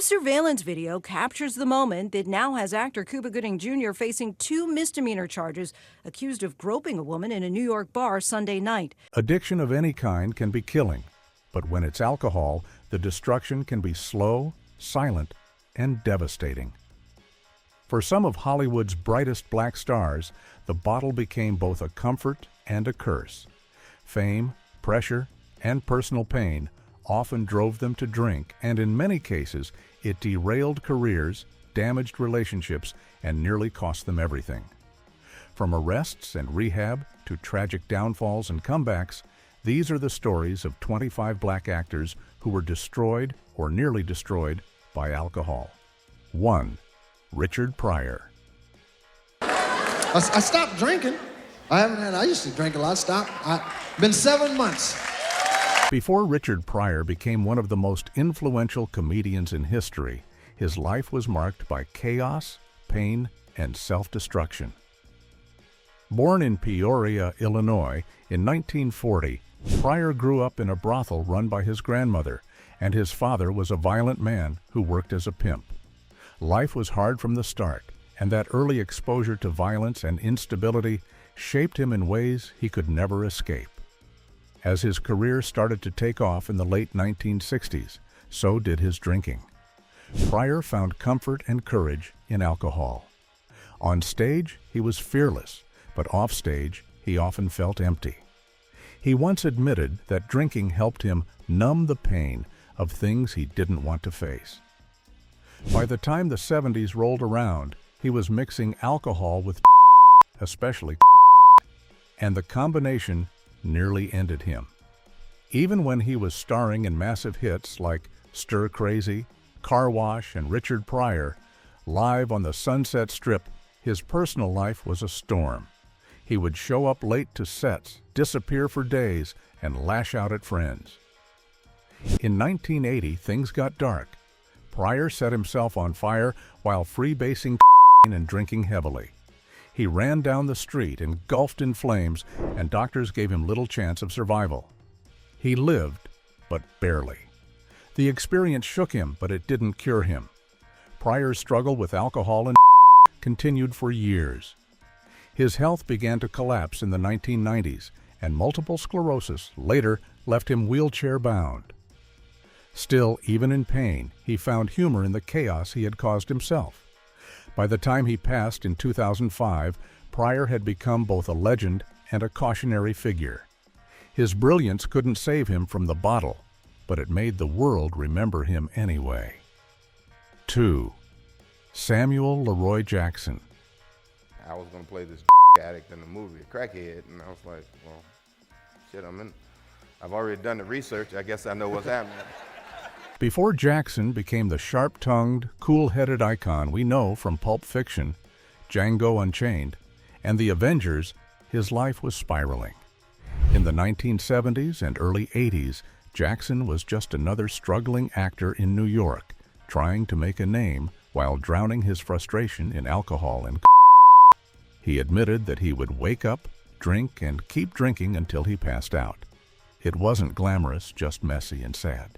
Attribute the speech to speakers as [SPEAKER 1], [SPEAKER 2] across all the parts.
[SPEAKER 1] surveillance video captures the moment that now has actor Cuba Gooding Jr. facing 2 misdemeanor charges, accused of groping a woman in a New York bar Sunday night.
[SPEAKER 2] Addiction of any kind can be killing, but when it's alcohol, the destruction can be slow, silent, and devastating. For some of Hollywood's brightest black stars, the bottle became both a comfort and a curse. Fame, pressure, and personal pain often drove them to drink, and in many cases, it derailed careers, damaged relationships, and nearly cost them everything. From arrests and rehab to tragic downfalls and comebacks, these are the stories of 25 black actors who were destroyed or nearly destroyed by alcohol. 1. Richard Pryor.
[SPEAKER 3] I stopped drinking. I used to drink a lot. Been 7 months.
[SPEAKER 2] Before Richard Pryor became one of the most influential comedians in history, his life was marked by chaos, pain, and self-destruction. Born in Peoria, Illinois, in 1940, Pryor grew up in a brothel run by his grandmother, and his father was a violent man who worked as a pimp. Life was hard from the start, and that early exposure to violence and instability shaped him in ways he could never escape. As his career started to take off in the late 1960s, so did his drinking. Pryor found comfort and courage in alcohol. On stage, he was fearless, but off stage, he often felt empty. He once admitted that drinking helped him numb the pain of things he didn't want to face. By the time the 70s rolled around, he was mixing alcohol with especially, and the combination nearly ended him. Even when he was starring in massive hits like Stir Crazy, Car Wash, and Richard Pryor, live on the Sunset Strip, his personal life was a storm. He would show up late to sets, disappear for days, and lash out at friends. In 1980, things got dark. Pryor set himself on fire while freebasing and drinking heavily. He ran down the street, engulfed in flames, and doctors gave him little chance of survival. He lived, but barely. The experience shook him, but it didn't cure him. Pryor's struggle with alcohol and continued for years. His health began to collapse in the 1990s, and multiple sclerosis later left him wheelchair-bound. Still, even in pain, he found humor in the chaos he had caused himself. By the time he passed in 2005, Pryor had become both a legend and a cautionary figure. His brilliance couldn't save him from the bottle, but it made the world remember him anyway. 2. Samuel Leroy Jackson.
[SPEAKER 4] I was going to play this addict in the movie, a crackhead, and I was like, well, shit, I've already done the research. I guess I know what's happening.
[SPEAKER 2] Before Jackson became the sharp-tongued, cool-headed icon we know from Pulp Fiction, Django Unchained, and The Avengers, his life was spiraling. In the 1970s and early 80s, Jackson was just another struggling actor in New York, trying to make a name while drowning his frustration in alcohol and He admitted that he would wake up, drink, and keep drinking until he passed out. It wasn't glamorous, just messy and sad.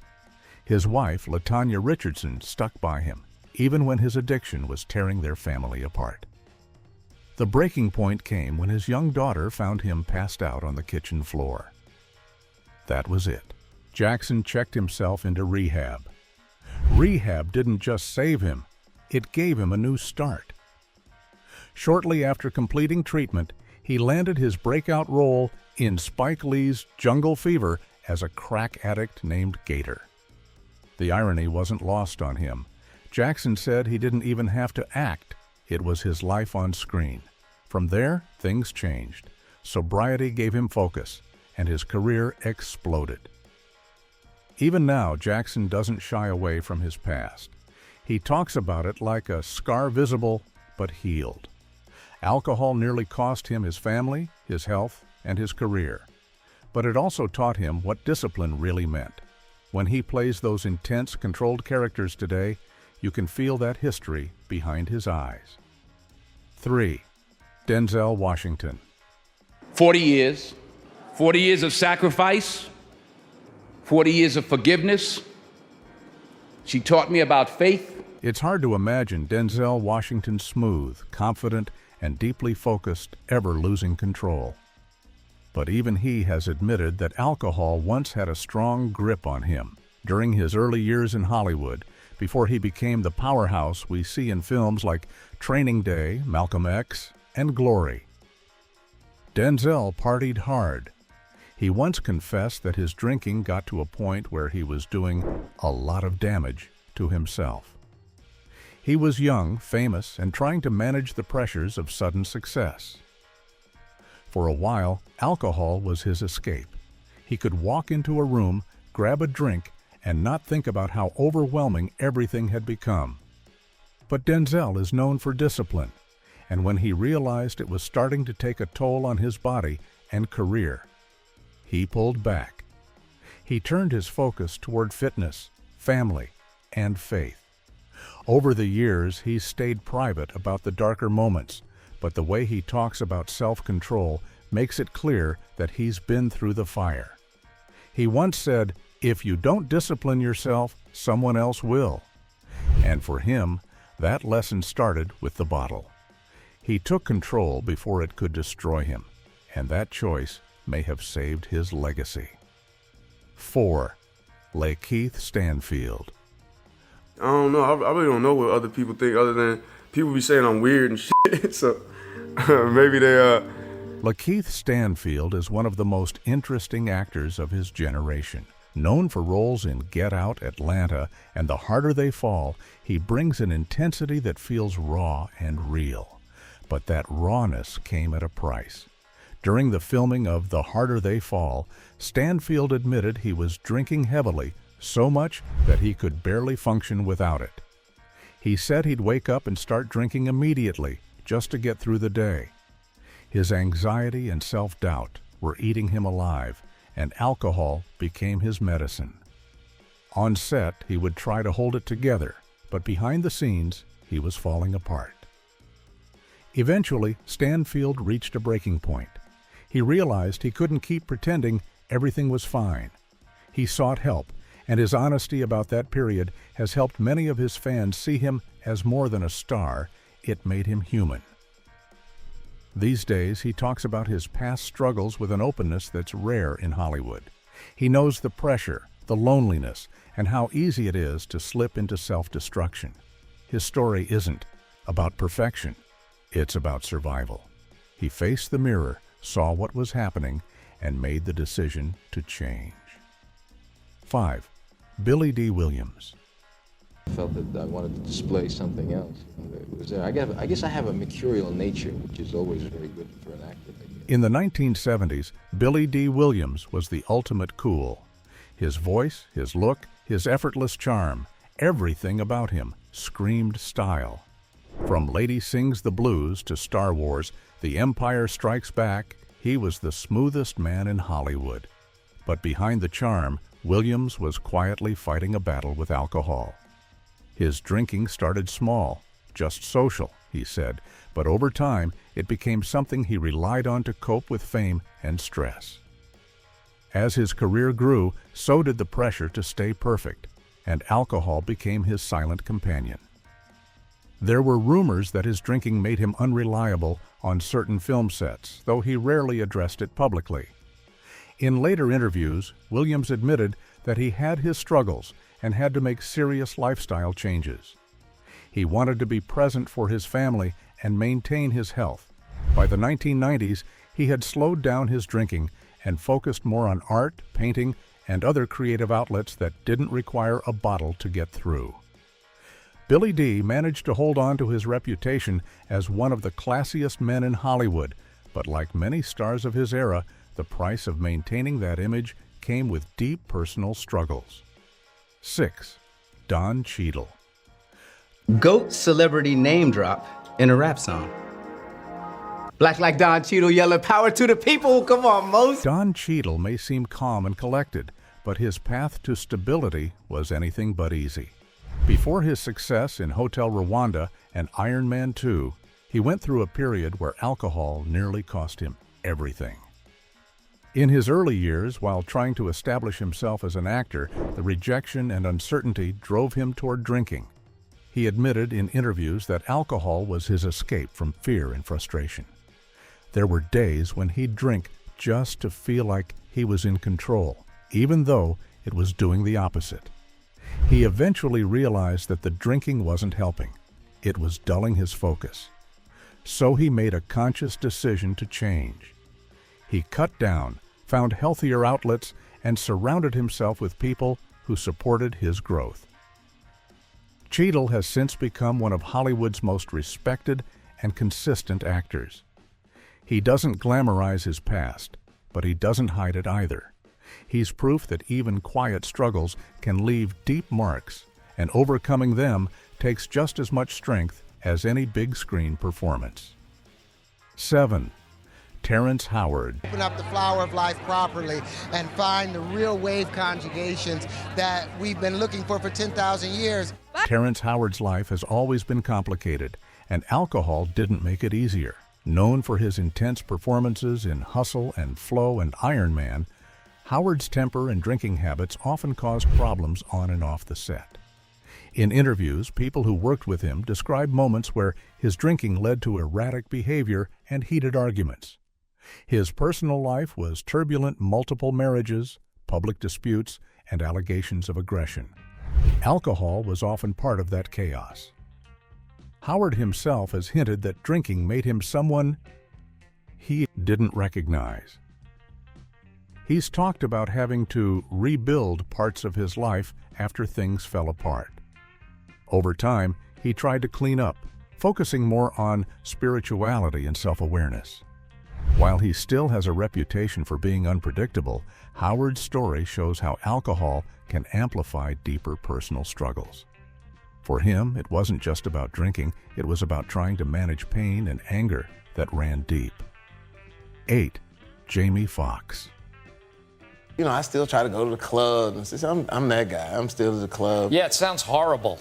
[SPEAKER 2] His wife, LaTanya Richardson, stuck by him, even when his addiction was tearing their family apart. The breaking point came when his young daughter found him passed out on the kitchen floor. That was it. Jackson checked himself into rehab. Rehab didn't just save him, it gave him a new start. Shortly after completing treatment, he landed his breakout role in Spike Lee's Jungle Fever as a crack addict named Gator. The irony wasn't lost on him. Jackson said he didn't even have to act. It was his life on screen. From there, things changed. Sobriety gave him focus, and his career exploded. Even now, Jackson doesn't shy away from his past. He talks about it like a scar visible, but healed. Alcohol nearly cost him his family, his health, and his career. But it also taught him what discipline really meant. When he plays those intense, controlled characters today, you can feel that history behind his eyes. 3. Denzel Washington.
[SPEAKER 5] 40 years. 40 years of sacrifice. 40 years of forgiveness. She taught me about faith.
[SPEAKER 2] It's hard to imagine Denzel Washington smooth, confident, and deeply focused, ever losing control. But even he has admitted that alcohol once had a strong grip on him during his early years in Hollywood, before he became the powerhouse we see in films like Training Day, Malcolm X, and Glory. Denzel partied hard. He once confessed that his drinking got to a point where he was doing a lot of damage to himself. He was young, famous, and trying to manage the pressures of sudden success. For a while, alcohol was his escape. He could walk into a room, grab a drink, and not think about how overwhelming everything had become. But Denzel is known for discipline, and when he realized it was starting to take a toll on his body and career, he pulled back. He turned his focus toward fitness, family, and faith. Over the years, he's stayed private about the darker moments, but the way he talks about self-control makes it clear that he's been through the fire. He once said, "If you don't discipline yourself, someone else will." And for him, that lesson started with the bottle. He took control before it could destroy him, and that choice may have saved his legacy. 4. Lakeith Stanfield.
[SPEAKER 6] I don't know. I really don't know what other people think, other than people be saying I'm weird and shit. So maybe they
[SPEAKER 2] Lakeith Stanfield is one of the most interesting actors of his generation. Known for roles in Get Out, Atlanta, and The Harder They Fall, he brings an intensity that feels raw and real. But that rawness came at a price. During the filming of The Harder They Fall, Stanfield admitted he was drinking heavily, so much that he could barely function without it. He said he'd wake up and start drinking immediately, just to get through the day. His anxiety and self-doubt were eating him alive, and alcohol became his medicine. On set, he would try to hold it together, but behind the scenes, he was falling apart. Eventually, Stanfield reached a breaking point. He realized he couldn't keep pretending everything was fine. He sought help, and his honesty about that period has helped many of his fans see him as more than a star. It made him human. These days, he talks about his past struggles with an openness that's rare in Hollywood. He knows the pressure, the loneliness, and how easy it is to slip into self-destruction. His story isn't about perfection. It's about survival. He faced the mirror, saw what was happening, and made the decision to change. 5. Billy D. Williams.
[SPEAKER 7] I felt that I wanted to display something else. It was there. I guess I have a mercurial nature, which is always very good for an actor.
[SPEAKER 2] In the 1970s, Billy D. Williams was the ultimate cool. His voice, his look, his effortless charm, everything about him screamed style. From Lady Sings the Blues to Star Wars, The Empire Strikes Back, he was the smoothest man in Hollywood. But behind the charm, Williams was quietly fighting a battle with alcohol. His drinking started small, just social, he said, but over time it became something he relied on to cope with fame and stress. As his career grew, so did the pressure to stay perfect, and alcohol became his silent companion. There were rumors that his drinking made him unreliable on certain film sets, though he rarely addressed it publicly. In later interviews, Williams admitted that he had his struggles and had to make serious lifestyle changes. He wanted to be present for his family and maintain his health. By the 1990s, he had slowed down his drinking and focused more on art, painting, and other creative outlets that didn't require a bottle to get through. Billy D. managed to hold on to his reputation as one of the classiest men in Hollywood, but like many stars of his era, the price of maintaining that image came with deep personal struggles. 6. Don Cheadle.
[SPEAKER 8] GOAT celebrity name drop in a rap song. Black like Don Cheadle, yelling power to the people. Come on, Mose.
[SPEAKER 2] Don Cheadle may seem calm and collected, but his path to stability was anything but easy. Before his success in Hotel Rwanda and Iron Man 2, he went through a period where alcohol nearly cost him everything. In his early years, while trying to establish himself as an actor, the rejection and uncertainty drove him toward drinking. He admitted in interviews that alcohol was his escape from fear and frustration. There were days when he'd drink just to feel like he was in control, even though it was doing the opposite. He eventually realized that the drinking wasn't helping. It was dulling his focus. So he made a conscious decision to change. He cut down, found healthier outlets, and surrounded himself with people who supported his growth. Cheadle has since become one of Hollywood's most respected and consistent actors. He doesn't glamorize his past, but he doesn't hide it either. He's proof that even quiet struggles can leave deep marks, and overcoming them takes just as much strength as any big screen performance. 7. Terrence Howard.
[SPEAKER 9] Open up the flower of life properly and find the real wave conjugations that we've been looking for 10,000 years.
[SPEAKER 2] Terrence Howard's life has always been complicated, and alcohol didn't make it easier. Known for his intense performances in Hustle and Flow and Iron Man, Howard's temper and drinking habits often caused problems on and off the set. In interviews, people who worked with him described moments where his drinking led to erratic behavior and heated arguments. His personal life was turbulent: multiple marriages, public disputes, and allegations of aggression. Alcohol was often part of that chaos. Howard himself has hinted that drinking made him someone he didn't recognize. He's talked about having to rebuild parts of his life after things fell apart. Over time, he tried to clean up, focusing more on spirituality and self-awareness. While he still has a reputation for being unpredictable, Howard's story shows how alcohol can amplify deeper personal struggles. For him, it wasn't just about drinking, it was about trying to manage pain and anger that ran deep. 8. Jamie Foxx.
[SPEAKER 10] You know, I still try to go to the club. I'm that guy. I'm still at the club.
[SPEAKER 11] Yeah, it sounds horrible.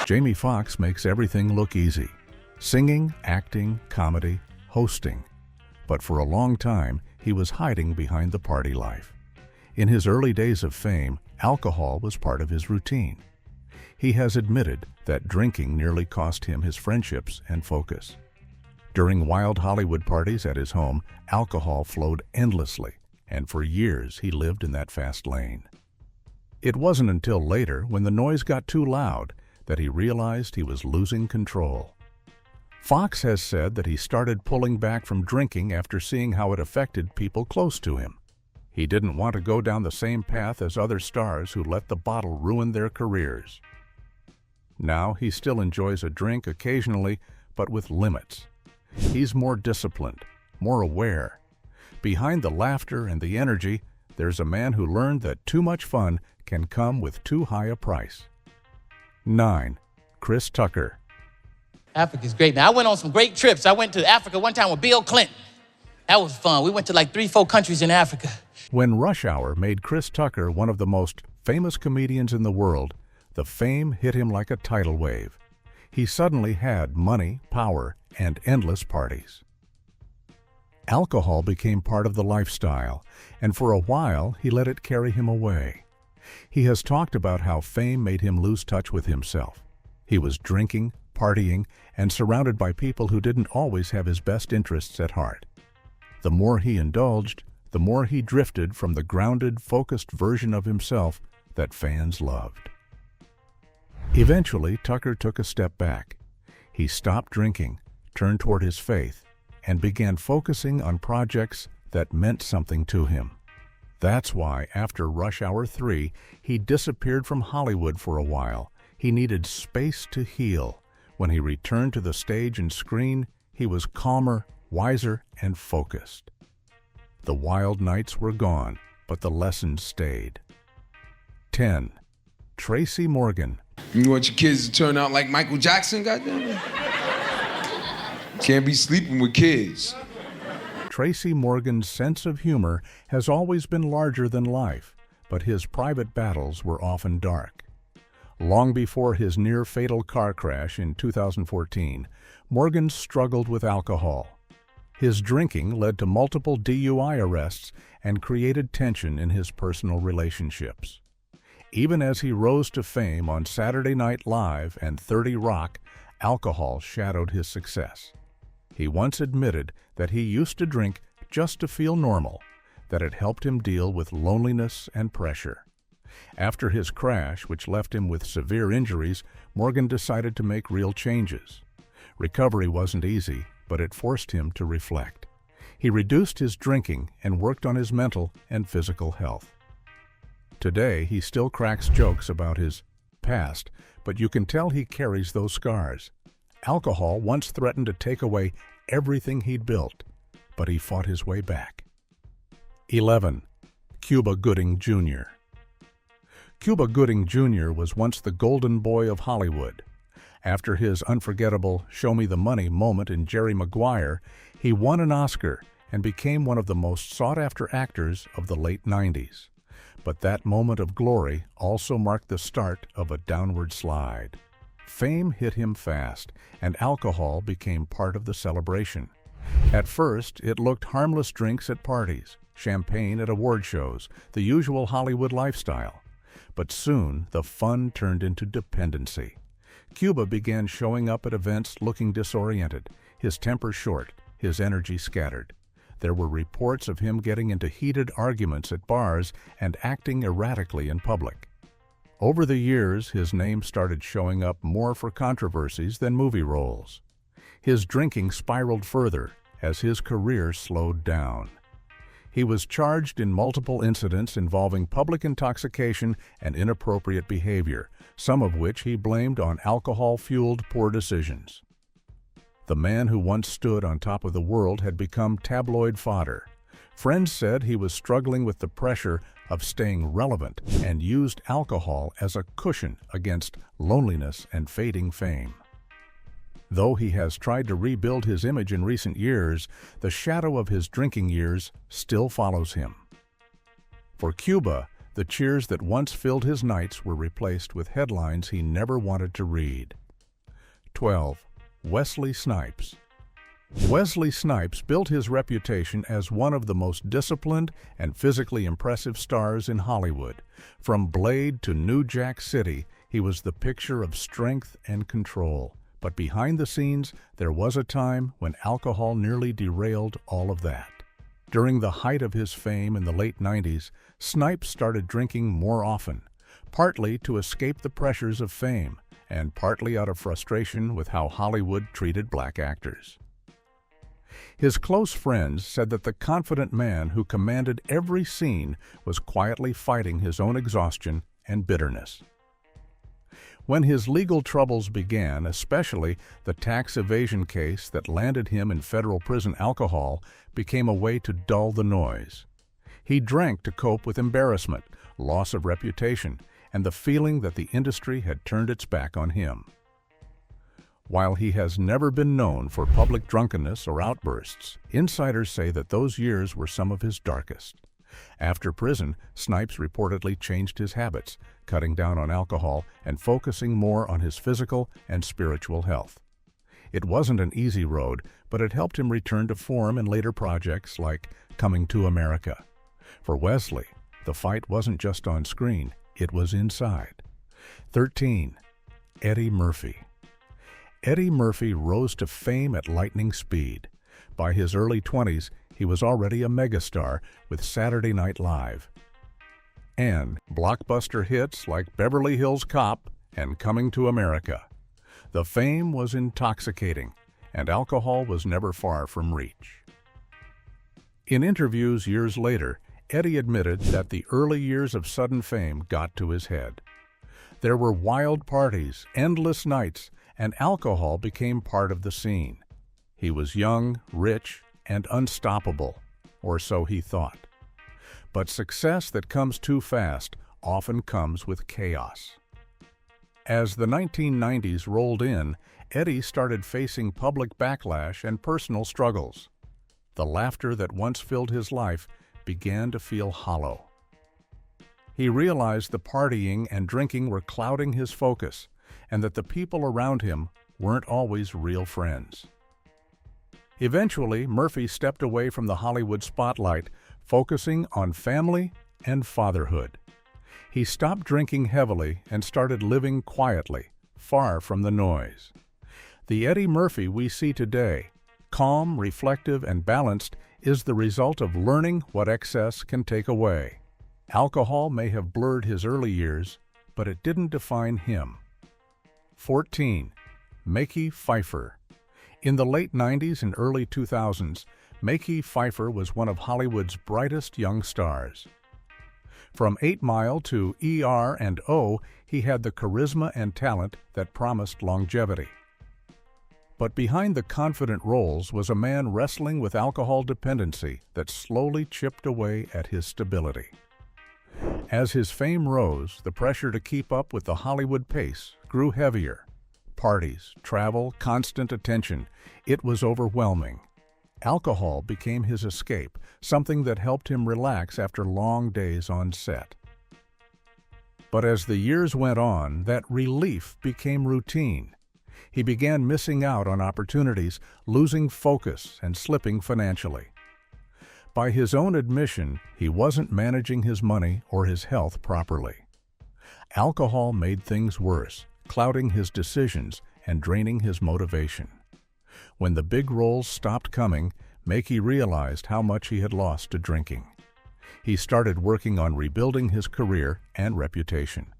[SPEAKER 2] Jamie Foxx makes everything look easy. Singing, acting, comedy, hosting. But for a long time, he was hiding behind the party life. In his early days of fame, alcohol was part of his routine. He has admitted that drinking nearly cost him his friendships and focus. During wild Hollywood parties at his home, alcohol flowed endlessly, and for years he lived in that fast lane. It wasn't until later, when the noise got too loud, that he realized he was losing control. Fox has said that he started pulling back from drinking after seeing how it affected people close to him. He didn't want to go down the same path as other stars who let the bottle ruin their careers. Now he still enjoys a drink occasionally, but with limits. He's more disciplined, more aware. Behind the laughter and the energy, there's a man who learned that too much fun can come with too high a price. 9. Chris Tucker.
[SPEAKER 11] Africa's great, man. I went on some great trips. I went to Africa one time with Bill Clinton. That was fun. We went to like 3-4 countries in Africa.
[SPEAKER 2] When Rush Hour made Chris Tucker one of the most famous comedians in the world, the fame hit him like a tidal wave. He suddenly had money, power, and endless parties. Alcohol became part of the lifestyle, and for a while he let it carry him away. He has talked about how fame made him lose touch with himself. He was drinking, partying, and surrounded by people who didn't always have his best interests at heart. The more he indulged, the more he drifted from the grounded, focused version of himself that fans loved. Eventually, Tucker took a step back. He stopped drinking, turned toward his faith, and began focusing on projects that meant something to him. That's why, after Rush Hour 3, he disappeared from Hollywood for a while. He needed space to heal. When he returned to the stage and screen, he was calmer, wiser, and focused. The wild nights were gone, but the lessons stayed. 10. Tracy Morgan.
[SPEAKER 12] You want your kids to turn out like Michael Jackson, goddammit? Can't be sleeping with kids.
[SPEAKER 2] Tracy Morgan's sense of humor has always been larger than life, but his private battles were often dark. Long before his near-fatal car crash in 2014, Morgan struggled with alcohol. His drinking led to multiple DUI arrests and created tension in his personal relationships. Even as he rose to fame on Saturday Night Live and 30 Rock, alcohol shadowed his success. He once admitted that he used to drink just to feel normal, that it helped him deal with loneliness and pressure. After his crash, which left him with severe injuries, Morgan decided to make real changes. Recovery wasn't easy, but it forced him to reflect. He reduced his drinking and worked on his mental and physical health. Today, he still cracks jokes about his past, but you can tell he carries those scars. Alcohol once threatened to take away everything he'd built, but he fought his way back. 11. Cuba Gooding Jr. Cuba Gooding Jr. was once the golden boy of Hollywood. After his unforgettable "Show Me the Money" moment in Jerry Maguire, he won an Oscar and became one of the most sought-after actors of the late 90s. But that moment of glory also marked the start of a downward slide. Fame hit him fast, and alcohol became part of the celebration. At first, it looked harmless drinks at parties, champagne at award shows, the usual Hollywood lifestyle. But soon, the fun turned into dependency. Cuba began showing up at events looking disoriented, his temper short, his energy scattered. There were reports of him getting into heated arguments at bars and acting erratically in public. Over the years, his name started showing up more for controversies than movie roles. His drinking spiraled further as his career slowed down. He was charged in multiple incidents involving public intoxication and inappropriate behavior, some of which he blamed on alcohol-fueled poor decisions. The man who once stood on top of the world had become tabloid fodder. Friends said he was struggling with the pressure of staying relevant and used alcohol as a cushion against loneliness and fading fame. Though he has tried to rebuild his image in recent years, the shadow of his drinking years still follows him. For Cuba, the cheers that once filled his nights were replaced with headlines he never wanted to read. 12. Wesley Snipes. Wesley Snipes built his reputation as one of the most disciplined and physically impressive stars in Hollywood. From Blade to New Jack City, he was the picture of strength and control. But behind the scenes, there was a time when alcohol nearly derailed all of that. During the height of his fame in the late 90s, Snipes started drinking more often, partly to escape the pressures of fame, and partly out of frustration with how Hollywood treated black actors. His close friends said that the confident man who commanded every scene was quietly fighting his own exhaustion and bitterness. When his legal troubles began, especially the tax evasion case that landed him in federal prison, alcohol became a way to dull the noise. He drank to cope with embarrassment, loss of reputation, and the feeling that the industry had turned its back on him. While he has never been known for public drunkenness or outbursts, insiders say that those years were some of his darkest. After prison, Snipes reportedly changed his habits, cutting down on alcohol and focusing more on his physical and spiritual health. It wasn't an easy road, but it helped him return to form in later projects like Coming to America. For Wesley, the fight wasn't just on screen, it was inside. 13. Eddie Murphy. Eddie Murphy rose to fame at lightning speed. By his early 20s, he was already a megastar with Saturday Night Live. And blockbuster hits like Beverly Hills Cop and Coming to America. The fame was intoxicating, and alcohol was never far from reach. In interviews years later, Eddie admitted that the early years of sudden fame got to his head. There were wild parties, endless nights, and alcohol became part of the scene. He was young, rich, and unstoppable, or so he thought. But success that comes too fast often comes with chaos. As the 1990s rolled in, Eddie started facing public backlash and personal struggles. The laughter that once filled his life began to feel hollow. He realized the partying and drinking were clouding his focus, and that the people around him weren't always real friends. Eventually, Murphy stepped away from the Hollywood spotlight, focusing on family and fatherhood. He stopped drinking heavily and started living quietly, far from the noise. The Eddie Murphy we see today, calm, reflective, and balanced, is the result of learning what excess can take away. Alcohol may have blurred his early years, but it didn't define him. 14. Makey Pfeiffer. In the late 90s and early 2000s, Makey Pfeiffer was one of Hollywood's brightest young stars. From 8 Mile to ER and O, he had the charisma and talent that promised longevity. But behind the confident roles was a man wrestling with alcohol dependency that slowly chipped away at his stability. As his fame rose, the pressure to keep up with the Hollywood pace grew heavier. Parties, travel, constant attention. It was overwhelming. Alcohol became his escape, something that helped him relax after long days on set. But as the years went on, that relief became routine. He began missing out on opportunities, losing focus, and slipping financially. By his own admission, he wasn't managing his money or his health properly. Alcohol made things worse, clouding his decisions and draining his motivation. When the big roles stopped coming, Makey realized how much he had lost to drinking. He started working on rebuilding his career and reputation.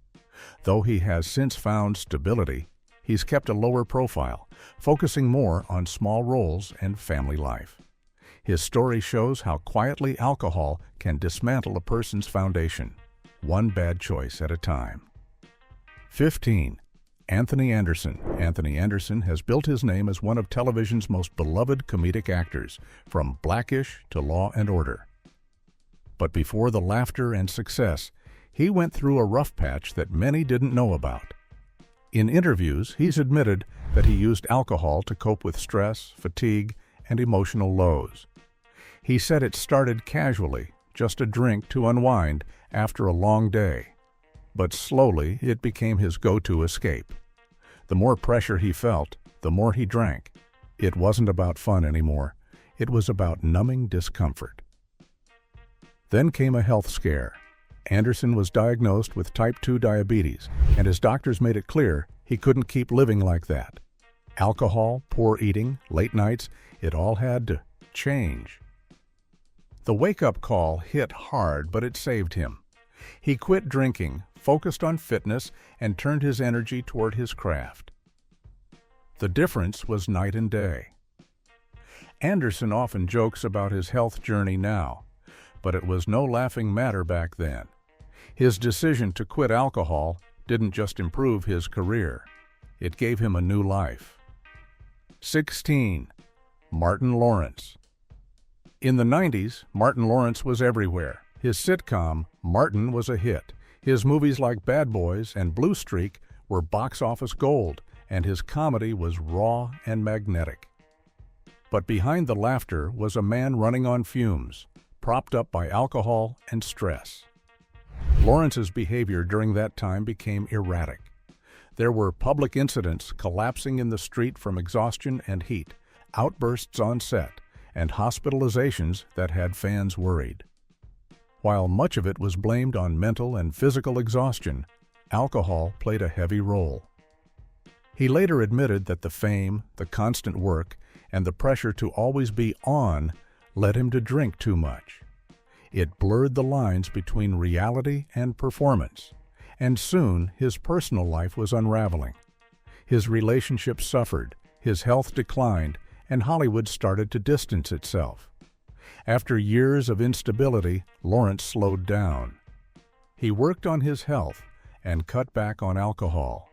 [SPEAKER 2] Though he has since found stability, he's kept a lower profile, focusing more on small roles and family life. His story shows how quietly alcohol can dismantle a person's foundation, one bad choice at a time. 15. Anthony Anderson. Anthony Anderson has built his name as one of television's most beloved comedic actors, from Blackish to Law and Order. But before the laughter and success, he went through a rough patch that many didn't know about. In interviews, he's admitted that he used alcohol to cope with stress, fatigue, and emotional lows. He said it started casually, just a drink to unwind after a long day. But slowly, it became his go-to escape. The more pressure he felt, the more he drank. It wasn't about fun anymore. It was about numbing discomfort. Then came a health scare. Anderson was diagnosed with type 2 diabetes, and his doctors made it clear he couldn't keep living like that. Alcohol, poor eating, late nights, it all had to change. The wake-up call hit hard, but it saved him. He quit drinking, focused on fitness, and turned his energy toward his craft. The difference was night and day. Anderson often jokes about his health journey now, but it was no laughing matter back then. His decision to quit alcohol didn't just improve his career, it gave him a new life. 16. Martin Lawrence. In the 90s, Martin Lawrence was everywhere. His sitcom, Martin, was a hit. His movies like Bad Boys and Blue Streak were box office gold, and his comedy was raw and magnetic. But behind the laughter was a man running on fumes, propped up by alcohol and stress. Lawrence's behavior during that time became erratic. There were public incidents collapsing in the street from exhaustion and heat, outbursts on set, and hospitalizations that had fans worried. While much of it was blamed on mental and physical exhaustion, alcohol played a heavy role. He later admitted that the fame, the constant work, and the pressure to always be on led him to drink too much. It blurred the lines between reality and performance, and soon his personal life was unraveling. His relationships suffered, his health declined, and Hollywood started to distance itself. After years of instability, Lawrence slowed down. He worked on his health and cut back on alcohol.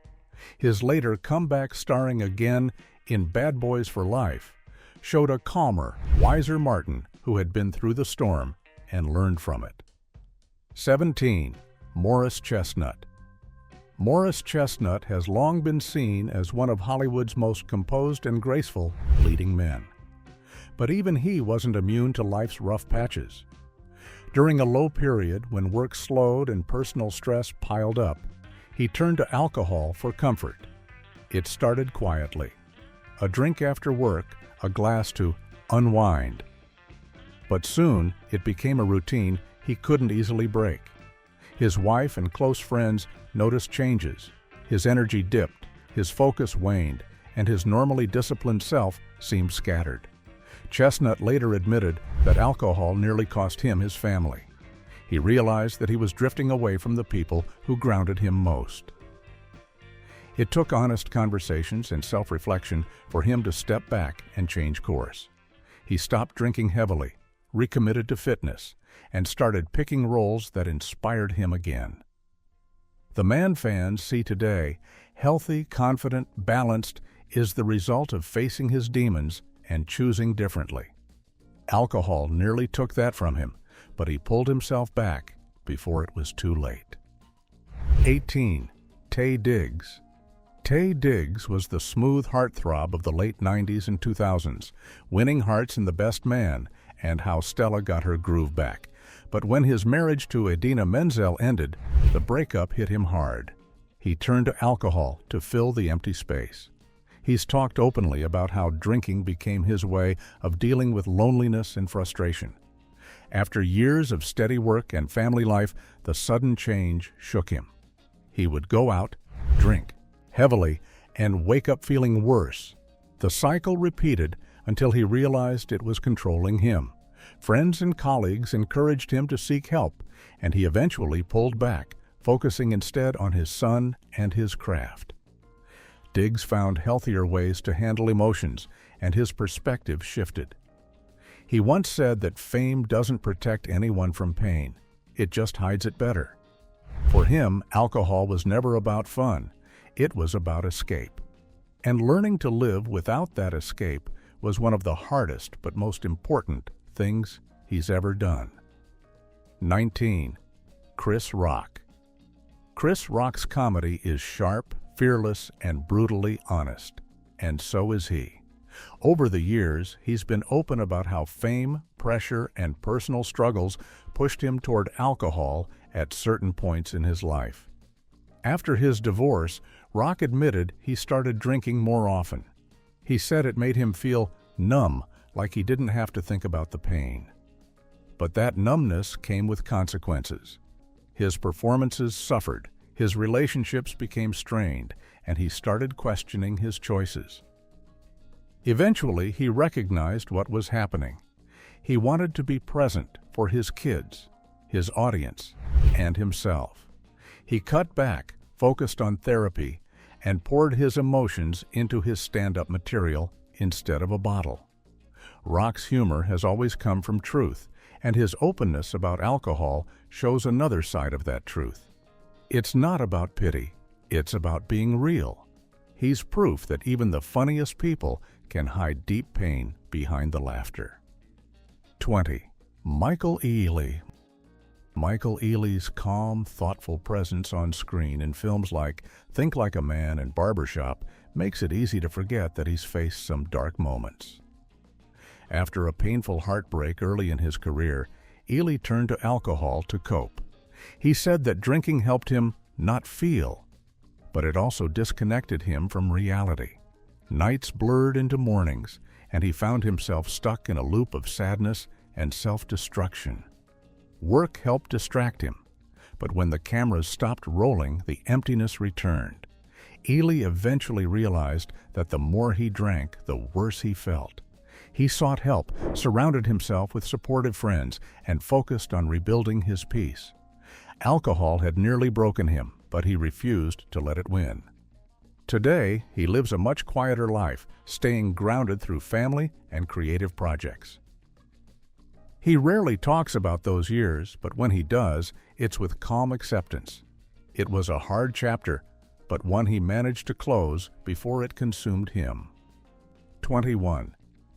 [SPEAKER 2] His later comeback starring again in Bad Boys for Life showed a calmer, wiser Martin who had been through the storm and learned from it. 17. Morris Chestnut. Morris Chestnut has long been seen as one of Hollywood's most composed and graceful leading men. But even he wasn't immune to life's rough patches. During a low period when work slowed and personal stress piled up, he turned to alcohol for comfort. It started quietly. A drink after work, a glass to unwind. But soon, it became a routine he couldn't easily break. His wife and close friends noticed changes. His energy dipped, his focus waned, and his normally disciplined self seemed scattered. Chestnut later admitted that alcohol nearly cost him his family. He realized that he was drifting away from the people who grounded him most. It took honest conversations and self-reflection for him to step back and change course. He stopped drinking heavily, recommitted to fitness, and started picking roles that inspired him again. The man fans see today, healthy, confident, balanced, is the result of facing his demons and choosing differently. Alcohol nearly took that from him, but he pulled himself back before it was too late. 18. Taye Diggs. Taye Diggs was the smooth heartthrob of the late 90s and 2000s, winning hearts in The Best Man and How Stella Got Her Groove Back. But when his marriage to Idina Menzel ended, the breakup hit him hard. He turned to alcohol to fill the empty space. He's talked openly about how drinking became his way of dealing with loneliness and frustration. After years of steady work and family life, the sudden change shook him. He would go out, drink heavily, and wake up feeling worse. The cycle repeated until he realized it was controlling him. Friends and colleagues encouraged him to seek help, and he eventually pulled back, focusing instead on his son and his craft. Diggs found healthier ways to handle emotions, and his perspective shifted. He once said that fame doesn't protect anyone from pain, it just hides it better. For him, alcohol was never about fun, it was about escape. And learning to live without that escape was one of the hardest but most important things he's ever done. 19. Chris Rock. Chris Rock's comedy is sharp, fearless, and brutally honest, and so is he. Over the years, he's been open about how fame, pressure, and personal struggles pushed him toward alcohol at certain points in his life. After his divorce, Rock admitted he started drinking more often. He said it made him feel numb, like he didn't have to think about the pain. But that numbness came with consequences. His performances suffered, his relationships became strained, and he started questioning his choices. Eventually, he recognized what was happening. He wanted to be present for his kids, his audience, and himself. He cut back, focused on therapy, and poured his emotions into his stand-up material instead of a bottle. Rock's humor has always come from truth, and his openness about alcohol shows another side of that truth. It's not about pity, it's about being real. He's proof that even the funniest people can hide deep pain behind the laughter. 20. Michael Ealy. Michael Ealy's calm, thoughtful presence on screen in films like Think Like a Man and Barbershop makes it easy to forget that he's faced some dark moments. After a painful heartbreak early in his career, Ealy turned to alcohol to cope. He said that drinking helped him not feel, but it also disconnected him from reality. Nights blurred into mornings, and he found himself stuck in a loop of sadness and self-destruction. Work helped distract him, but when the cameras stopped rolling, the emptiness returned. Ealy eventually realized that the more he drank, the worse he felt. He sought help, surrounded himself with supportive friends, and focused on rebuilding his peace. Alcohol had nearly broken him, but he refused to let it win. Today, he lives a much quieter life, staying grounded through family and creative projects. He rarely talks about those years, but when he does, it's with calm acceptance. It was a hard chapter, but one he managed to close before it consumed him. 21.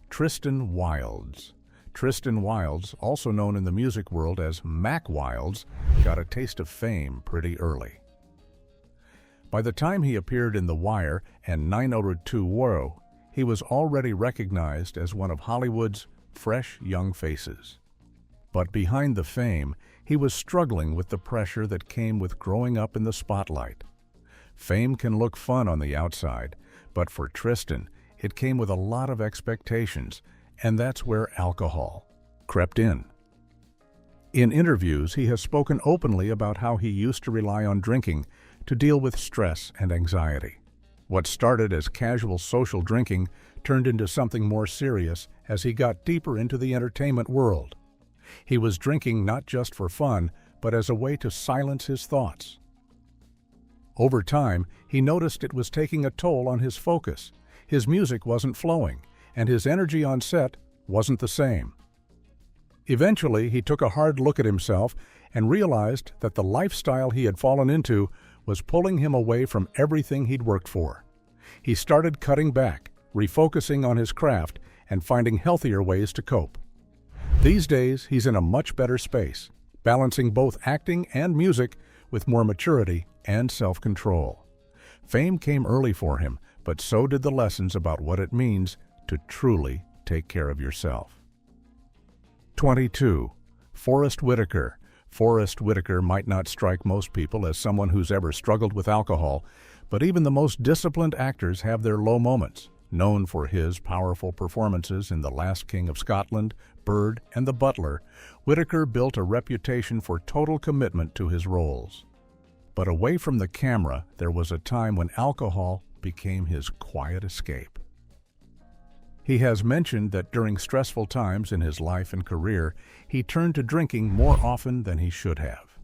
[SPEAKER 2] Tristan Wilds. Tristan Wilds, also known in the music world as Mac Wilds, got a taste of fame pretty early. By the time he appeared in The Wire and 902 Woro, he was already recognized as one of Hollywood's fresh young faces. But behind the fame, he was struggling with the pressure that came with growing up in the spotlight. Fame can look fun on the outside, but for Tristan, it came with a lot of expectations, and that's where alcohol crept in. In interviews, he has spoken openly about how he used to rely on drinking to deal with stress and anxiety. What started as casual social drinking turned into something more serious as he got deeper into the entertainment world. He was drinking not just for fun, but as a way to silence his thoughts. Over time, he noticed it was taking a toll on his focus. His music wasn't flowing, and his energy on set wasn't the same. Eventually, he took a hard look at himself and realized that the lifestyle he had fallen into was pulling him away from everything he'd worked for. He started cutting back, refocusing on his craft, and finding healthier ways to cope. These days, he's in a much better space, balancing both acting and music with more maturity and self-control. Fame came early for him, but so did the lessons about what it means to truly take care of yourself. 22. Forrest Whitaker. Forrest Whitaker might not strike most people as someone who's ever struggled with alcohol, but even the most disciplined actors have their low moments. Known for his powerful performances in The Last King of Scotland, Bird, and The Butler, Whitaker built a reputation for total commitment to his roles. But away from the camera, there was a time when alcohol became his quiet escape. He has mentioned that during stressful times in his life and career, he turned to drinking more often than he should have.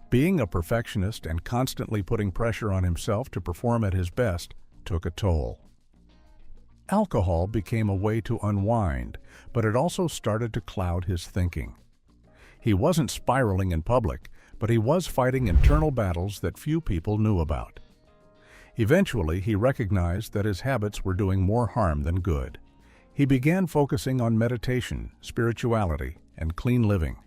[SPEAKER 2] Being a perfectionist and constantly putting pressure on himself to perform at his best took a toll. Alcohol became a way to unwind, but it also started to cloud his thinking. He wasn't spiraling in public, but he was fighting internal battles that few people knew about. Eventually, he recognized that his habits were doing more harm than good. He began focusing on meditation, spirituality, and clean living.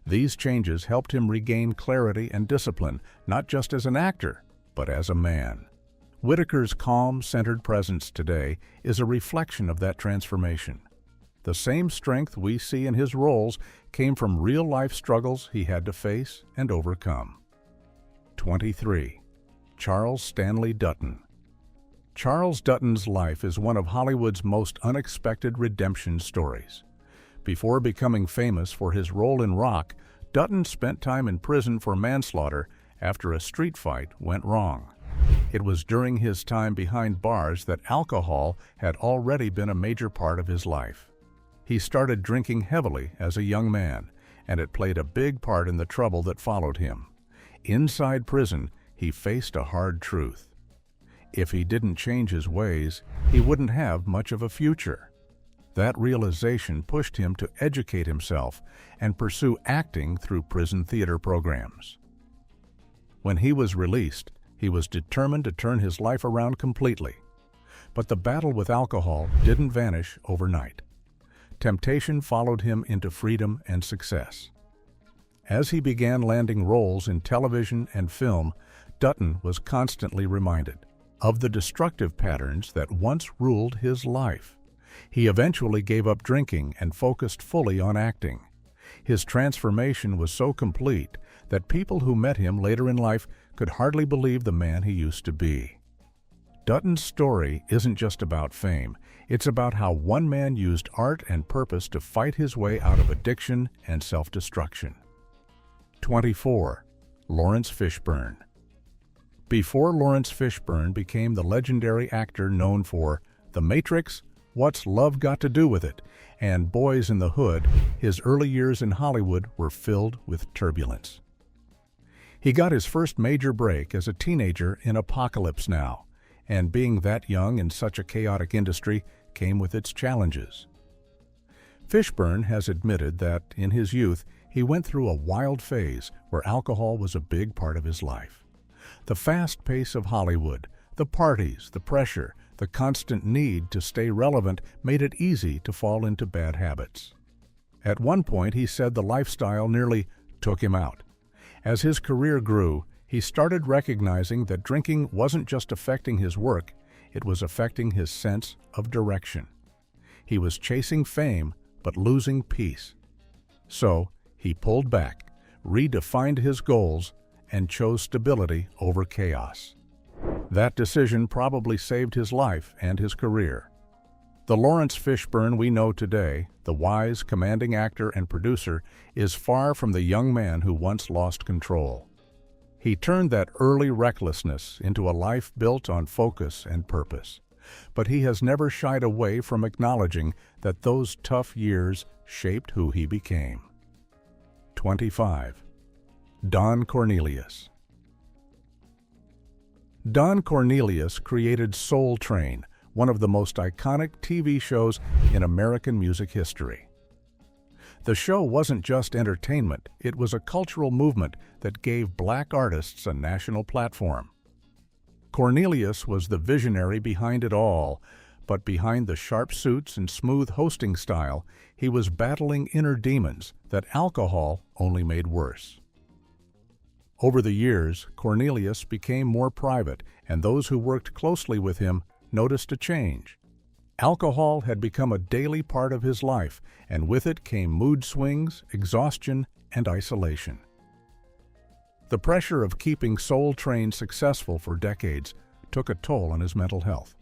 [SPEAKER 2] These changes helped him regain clarity and discipline, not just as an actor, but as a man. Whitaker's calm, centered presence today is a reflection of that transformation. The same strength we see in his roles came from real-life struggles he had to face and overcome. 23. Charles Stanley Dutton. Charles Dutton's life is one of Hollywood's most unexpected redemption stories. Before becoming famous for his role in Rock, Dutton spent time in prison for manslaughter after a street fight went wrong. It was during his time behind bars that alcohol had already been a major part of his life. He started drinking heavily as a young man, and it played a big part in the trouble that followed him. Inside prison, he faced a hard truth. If he didn't change his ways, he wouldn't have much of a future. That realization pushed him to educate himself and pursue acting through prison theater programs. When he was released, he was determined to turn his life around completely. But the battle with alcohol didn't vanish overnight. Temptation followed him into freedom and success. As he began landing roles in television and film, Dutton was constantly reminded of the destructive patterns that once ruled his life. He eventually gave up drinking and focused fully on acting. His transformation was so complete that people who met him later in life could hardly believe the man he used to be. Dutton's story isn't just about fame. It's about how one man used art and purpose to fight his way out of addiction and self-destruction. 24. Lawrence Fishburne. Before Lawrence Fishburne became the legendary actor known for The Matrix, What's Love Got to Do with It, and Boys in the Hood, his early years in Hollywood were filled with turbulence. He got his first major break as a teenager in Apocalypse Now, and being that young in such a chaotic industry came with its challenges. Fishburne has admitted that, in his youth, he went through a wild phase where alcohol was a big part of his life. The fast pace of Hollywood, the parties, the pressure, the constant need to stay relevant made it easy to fall into bad habits. At one point, he said the lifestyle nearly took him out. As his career grew, he started recognizing that drinking wasn't just affecting his work, it was affecting his sense of direction. He was chasing fame, but losing peace. So, he pulled back, redefined his goals, and chose stability over chaos. That decision probably saved his life and his career. The Lawrence Fishburne we know today, the wise, commanding actor and producer, is far from the young man who once lost control. He turned that early recklessness into a life built on focus and purpose. But he has never shied away from acknowledging that those tough years shaped who he became. 25. Don Cornelius. Don Cornelius created Soul Train, one of the most iconic TV shows in American music history. The show wasn't just entertainment, it was a cultural movement that gave black artists a national platform. Cornelius was the visionary behind it all, but behind the sharp suits and smooth hosting style, he was battling inner demons that alcohol only made worse. Over the years, Cornelius became more private, and those who worked closely with him noticed a change. Alcohol had become a daily part of his life, and with it came mood swings, exhaustion, and isolation. The pressure of keeping Soul Train successful for decades took a toll on his mental health.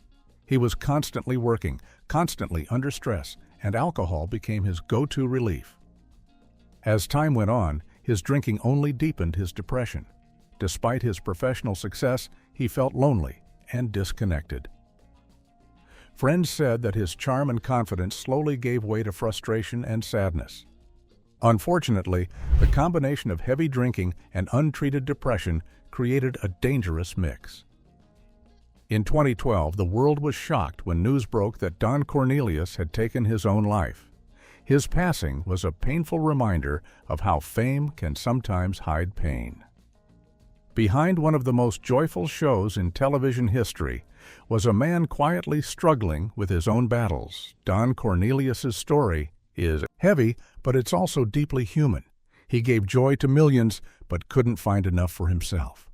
[SPEAKER 2] He was constantly working, constantly under stress, and alcohol became his go-to relief. As time went on, his drinking only deepened his depression. Despite his professional success, he felt lonely and disconnected. Friends said that his charm and confidence slowly gave way to frustration and sadness. Unfortunately, the combination of heavy drinking and untreated depression created a dangerous mix. In 2012, the world was shocked when news broke that Don Cornelius had taken his own life. His passing was a painful reminder of how fame can sometimes hide pain. Behind one of the most joyful shows in television history was a man quietly struggling with his own battles. Don Cornelius's story is heavy, but it's also deeply human. He gave joy to millions, but couldn't find enough for himself.